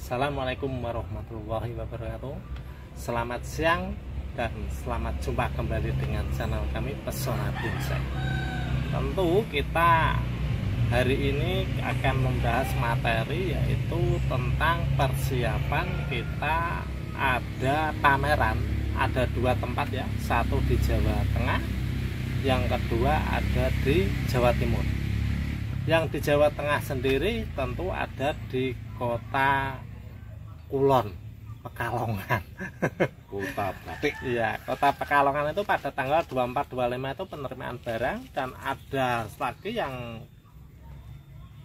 Assalamualaikum warahmatullahi wabarakatuh. Selamat siang dan selamat jumpa kembali dengan channel kami Pesona Bonsai. Tentu kita hari ini akan membahas materi yaitu tentang persiapan kita ada pameran. Ada dua tempat ya, satu di Jawa Tengah, yang kedua ada di Jawa Timur. Yang di Jawa Tengah sendiri tentu ada di kota Kulon, Pekalongan. Kota Batik. Iya, kota Pekalongan itu pada tanggal 24-25 itu penerimaan barang, dan ada lagi yang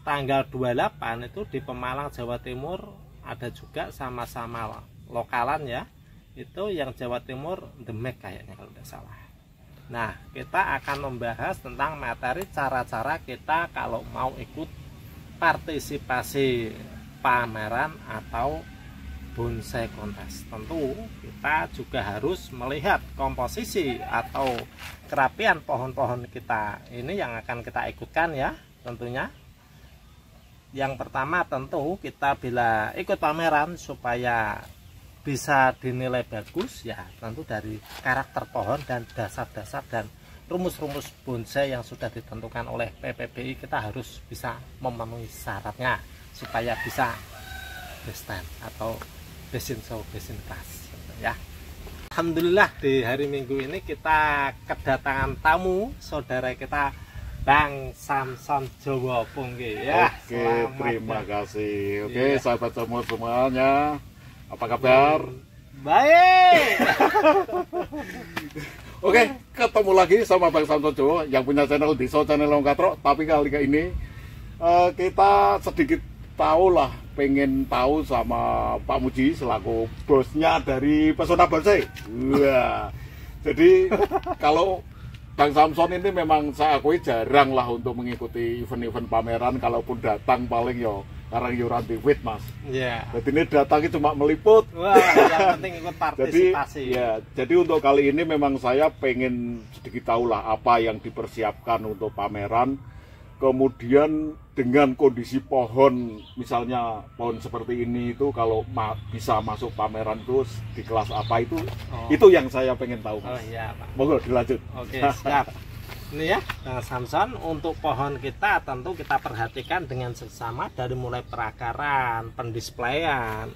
tanggal 28 itu di Pemalang, Jawa Timur, ada juga sama-sama lokalan ya. Itu yang Jawa Timur Demek kayaknya kalau tidak salah. Nah, kita akan membahas tentang materi cara-cara kita kalau mau ikut partisipasi pameran atau bonsai kontes. Tentu kita juga harus melihat komposisi atau kerapian pohon-pohon kita ini yang akan kita ikutkan ya tentunya. Yang pertama tentu kita bila ikut pameran supaya bisa dinilai bagus ya tentu dari karakter pohon dan dasar-dasar dan rumus-rumus bonsai yang sudah ditentukan oleh PPBI. Kita harus bisa memenuhi syaratnya supaya bisa bestand atau besin show, besin kelas ya. Alhamdulillah di hari Minggu ini kita kedatangan tamu saudara kita Bang Samson Jowo Pungge ya. Oke, terima kasih. Oke, ya. Sahabat semuanya, apa kabar? Baik. Oke, ketemu lagi sama Bang Samson Jowo yang punya channel Desa Channel Longkatro. Tapi kali ini kita sedikit pengen tahu sama Pak Muji selaku bosnya dari Pesona Bonsai. Wah, jadi kalau Bang Samson ini memang saya akui jarang lah untuk mengikuti event-event pameran. Kalaupun datang paling yo karang yuran di wit mas. Iya. Jadi ini datangnya cuma meliput. Wah, yang penting ikut partisipasi. Jadi untuk kali ini memang saya pengen sedikit tahu lah apa yang dipersiapkan untuk pameran. Kemudian dengan kondisi pohon, misalnya pohon seperti ini itu kalau bisa masuk pameran terus di kelas apa itu yang saya pengen tahu. Oh iya Pak. Monggo dilanjut. Oke, siap. Ini ya Bang Samson, untuk pohon kita tentu kita perhatikan dengan seksama dari mulai perakaran, pendisplayan,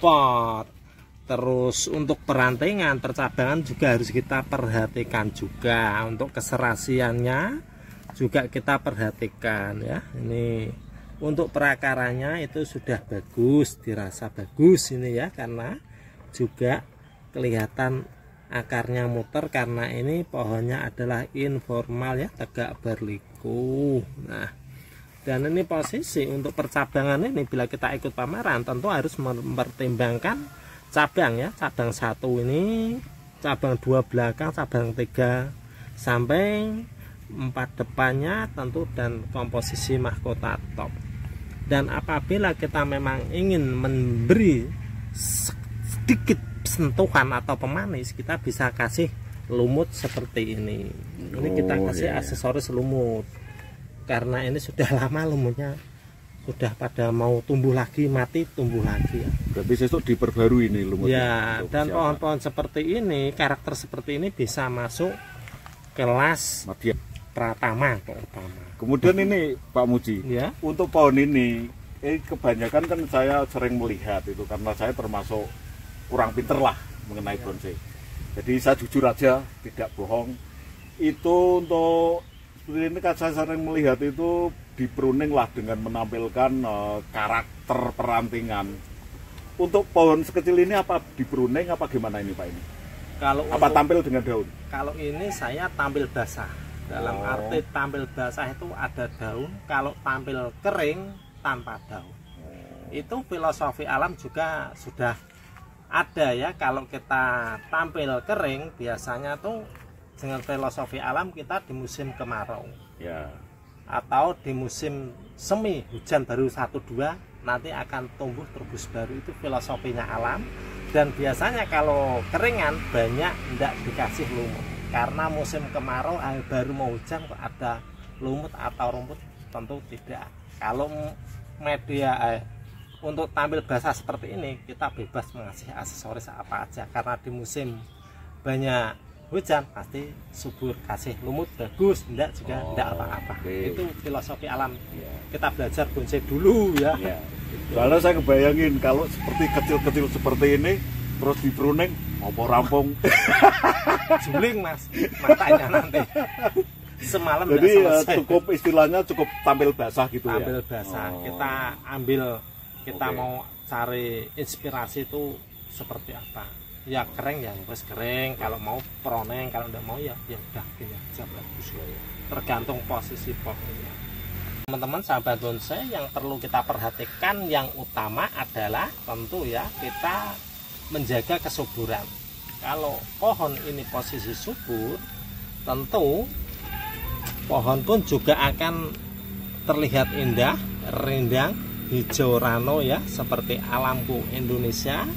pot, terus untuk perantingan, percabangan juga harus kita perhatikan juga. Untuk keserasiannya juga kita perhatikan ya. Ini untuk perakarannya itu sudah bagus, dirasa bagus ini ya, karena juga kelihatan akarnya muter karena ini pohonnya adalah informal ya, tegak berliku. Nah, dan ini posisi untuk percabangan ini bila kita ikut pameran tentu harus mempertimbangkan cabang ya, cabang 1 ini, cabang 2 belakang, cabang 3 samping, 4 depannya tentu, dan komposisi mahkota top. Dan apabila kita memang ingin memberi sedikit sentuhan atau pemanis, kita bisa kasih lumut seperti ini. Ini kita kasih aksesoris lumut karena ini sudah lama lumutnya sudah pada mau tumbuh lagi, mati tumbuh lagi ya. Berarti sesuk diperbarui ini lumutnya ya. Dan pohon-pohon seperti ini, karakter seperti ini bisa masuk kelas Madya Pratama terutama. Kemudian ini Pak Muji ya, untuk pohon ini kebanyakan kan saya sering melihat itu karena saya termasuk kurang pinter lah mengenai bonsai. Jadi saya jujur aja, tidak bohong. Itu untuk seperti ini kan saya sering melihat itu di pruning lah dengan menampilkan karakter perantingan. Untuk pohon sekecil ini apa di pruning apa gimana ini Pak ini? Kalau apa tampil dengan daun? Kalau ini saya tampil basah. Dalam arti tampil basah itu ada daun, kalau tampil kering tanpa daun. Itu filosofi alam juga sudah ada ya. Kalau kita tampil kering biasanya tuh dengan filosofi alam kita di musim kemarau ya, atau di musim semi hujan baru 1-2 nanti akan tumbuh terubus baru. Itu filosofinya alam. Dan biasanya kalau keringan banyak tidak dikasih lumut karena musim kemarau baru mau hujan kok ada lumut atau rumput, tentu tidak. Kalau media untuk tampil basah seperti ini kita bebas mengasih aksesoris apa aja, karena di musim banyak hujan pasti subur, kasih lumut bagus, enggak juga enggak apa-apa. Itu filosofi alam. Kita belajar bonsai dulu ya. Kalau saya kebayangin kalau seperti kecil-kecil seperti ini terus di pruning apa rampung juling Mas matanya nanti semalam. Jadi cukup istilahnya cukup tampil basah gitu ya. Tampil basah. Kita ambil, kita mau cari inspirasi itu seperti apa. Ya kering ya wes kering, kalau mau proneng, kalau enggak mau ya udah gini aja bagus. Tergantung posisi pohonnya. Teman-teman sahabat bonsai, yang perlu kita perhatikan yang utama adalah tentu ya kita menjaga kesuburan. Kalau pohon ini posisi subur, tentu pohon pun juga akan terlihat indah, rindang, hijau rano ya, seperti alamku Indonesia.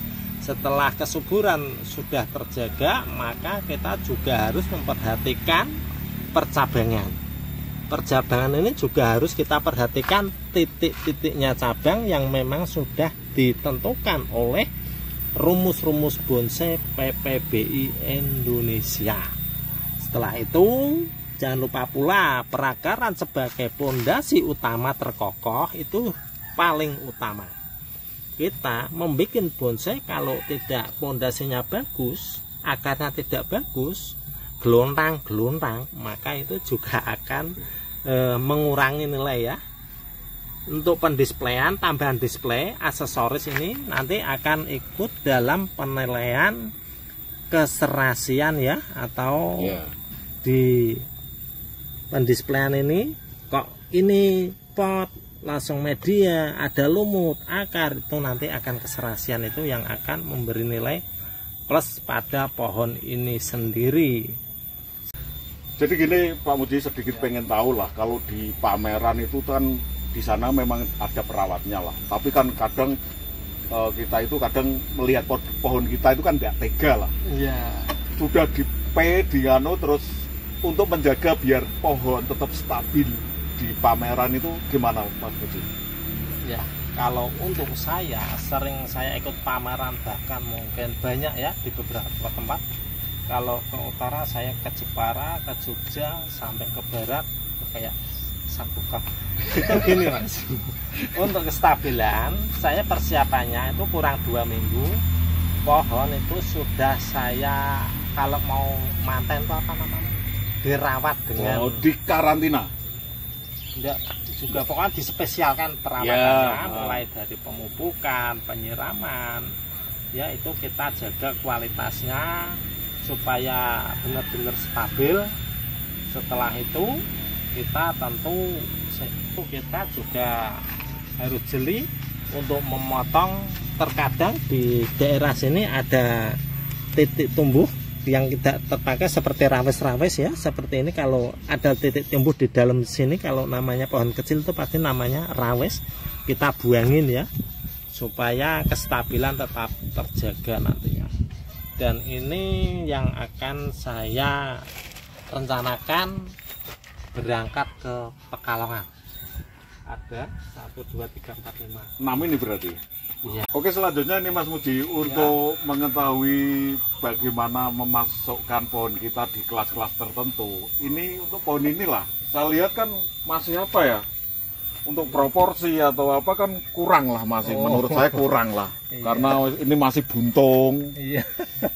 Setelah kesuburan sudah terjaga, maka kita juga harus memperhatikan percabangan. Percabangan ini juga harus kita perhatikan titik-titiknya cabang yang memang sudah ditentukan oleh rumus-rumus bonsai PPBI Indonesia. Setelah itu jangan lupa pula perakaran sebagai pondasi utama terkokoh itu paling utama. Kita membuat bonsai kalau tidak pondasinya bagus, akarnya tidak bagus, gelontang-gelontang, maka itu juga akan mengurangi nilai ya. Untuk pendisplayan, tambahan display aksesoris ini nanti akan ikut dalam penilaian keserasian ya, atau di pendisplayan ini kok ini pot langsung media, ada lumut, akar, itu nanti akan keserasian itu yang akan memberi nilai plus pada pohon ini sendiri. Jadi gini Pak Muji, sedikit pengen tahu lah, kalau di pameran itu kan di sana memang ada perawatnya lah, tapi kan kadang kita itu kadang melihat pohon kita itu kan tidak tega lah. Sudah di diano terus untuk menjaga biar pohon tetap stabil di pameran itu gimana Mas Muji? Ya, kalau untuk saya sering saya ikut pameran, bahkan mungkin banyak ya di beberapa tempat. Kalau ke utara saya ke Jepara, ke Jogja, sampai ke barat kayak Sabuka. Itu gini Mas. Untuk kestabilan saya persiapannya itu kurang 2 minggu. Pohon itu sudah saya kalau mau manten itu apa namanya? Dirawat dengan di karantina. Enggak juga, pokoknya dispesialkan perawatannya, mulai dari pemupukan, penyiraman. Ya itu kita jaga kualitasnya supaya benar-benar stabil. Setelah itu kita tentu kita juga harus jeli untuk memotong. Terkadang di daerah sini ada titik tumbuh yang tidak terpakai seperti rawes-rawes ya, seperti ini. Kalau ada titik tumbuh di dalam sini, kalau namanya pohon kecil itu pasti namanya rawes, kita buangin ya supaya kestabilan tetap terjaga nantinya. Dan ini yang akan saya rencanakan berangkat ke Pekalongan. Ada 1, 2, 3, 4, 5. 6 ini berarti. Iya. Oke, selanjutnya ini Mas Muji, untuk mengetahui bagaimana memasukkan pohon kita di kelas-kelas tertentu. Ini untuk pohon inilah, saya lihat kan masih apa ya? Untuk proporsi atau apa kan kurang lah masih, menurut saya kurang lah. Karena ini masih buntung. Iya.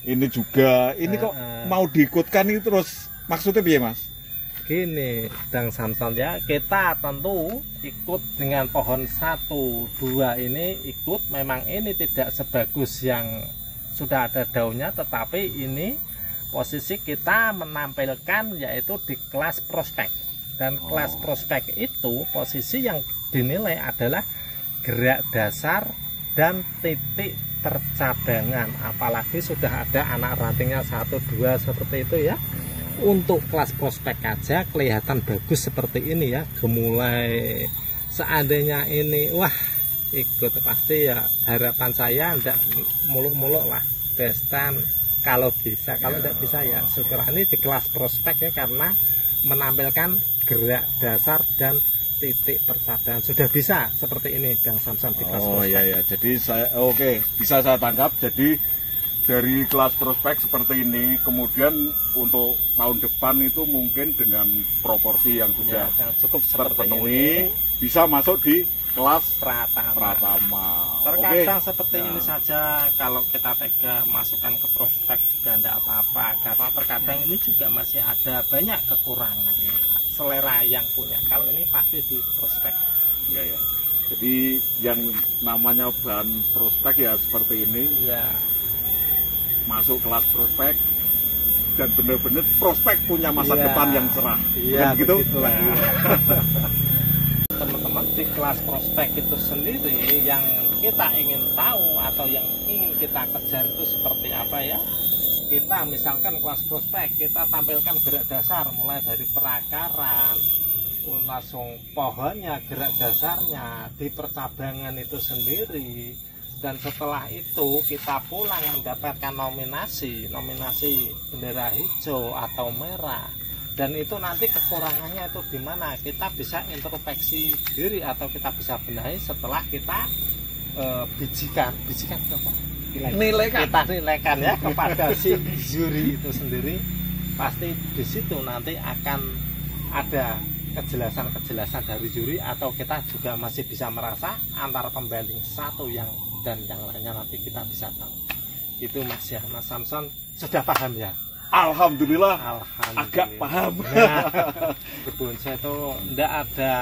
Ini juga, ini kok mau diikutkan ini terus maksudnya biar Mas? Gini, Dang Samson ya, kita tentu ikut dengan pohon 1, 2 ini ikut. Memang ini tidak sebagus yang sudah ada daunnya, tetapi ini posisi kita menampilkan yaitu di kelas prospek. Dan kelas prospek itu posisi yang dinilai adalah gerak dasar dan titik percabangan. Apalagi sudah ada anak rantingnya 1, 2 seperti itu ya. Untuk kelas prospek aja kelihatan bagus seperti ini ya, gemulai. Seandainya ini wah ikut, pasti ya harapan saya tidak muluk-muluk lah, bestan kalau bisa. Kalau tidak bisa ya syukur. Ini di kelas prospek ya, karena menampilkan gerak dasar dan titik percabangan. Sudah bisa seperti ini Bang Samson di kelas Oh prospek. iya ya, jadi saya bisa saya tangkap. Jadi dari kelas prospek seperti ini, kemudian untuk tahun depan itu mungkin dengan proporsi yang sudah Ya, cukup seperti terpenuhi ini. bisa masuk di kelas Pratama. Pratama. Terkadang Oke. seperti Ya. ini saja kalau kita tega masukkan ke prospek juga tidak apa-apa, karena terkadang ini juga masih ada banyak kekurangan selera yang punya. Kalau ini pasti di prospek. Ya, ya. Jadi yang namanya bahan prospek ya seperti ini, Ya, masuk kelas prospek dan benar-benar prospek punya masa Iya. depan yang cerah. Iya, Bukan begitu? begitulah. Nah. Teman-teman, di kelas prospek itu sendiri yang kita ingin tahu atau yang ingin kita kejar itu seperti apa ya? Kita misalkan kelas prospek, kita tampilkan gerak dasar mulai dari perakaran, langsung pohonnya, gerak dasarnya, di percabangan itu sendiri. Dan setelah itu kita pulang mendapatkan nominasi bendera hijau atau merah. Dan itu nanti kekurangannya itu di mana? Kita bisa introspeksi diri atau kita bisa benahi setelah kita bijikan apa? Nilaikan. Kita nilaikan ya kepada si juri itu sendiri. Pasti di situ nanti akan ada kejelasan dari juri, atau kita juga masih bisa merasa antara pembanding satu dan yang lainnya nanti kita bisa tahu. Itu Mas ya, Mas Samson sudah paham ya? Alhamdulillah, Alhamdulillah. agak paham. Nah, berbonsai itu tidak ada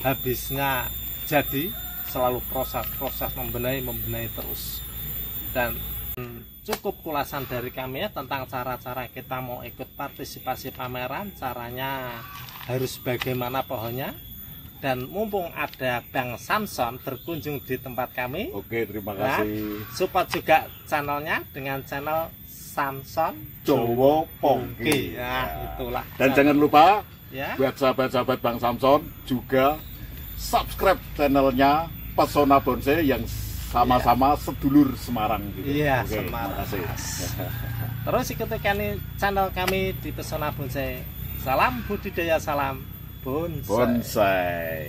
habisnya, jadi selalu proses membenahi terus. Dan cukup ulasan dari kami ya tentang cara-cara kita mau ikut partisipasi pameran, caranya harus bagaimana pohonnya. Dan mumpung ada Bang Samson berkunjung di tempat kami, Oke, terima Nah, kasih. support juga channelnya dengan channel Samson Jowo Pongki. Pongki. Nah, itulah. Dan jangan lupa Ya. buat sahabat-sahabat Bang Samson juga subscribe channelnya Pesona Bonsai yang sama-sama sedulur Semarang gitu. Iya, Oke, Semarang. terima kasih. Terus ikuti channel kami di Pesona Bonsai. Salam budidaya, salam bonsai. Bonsai.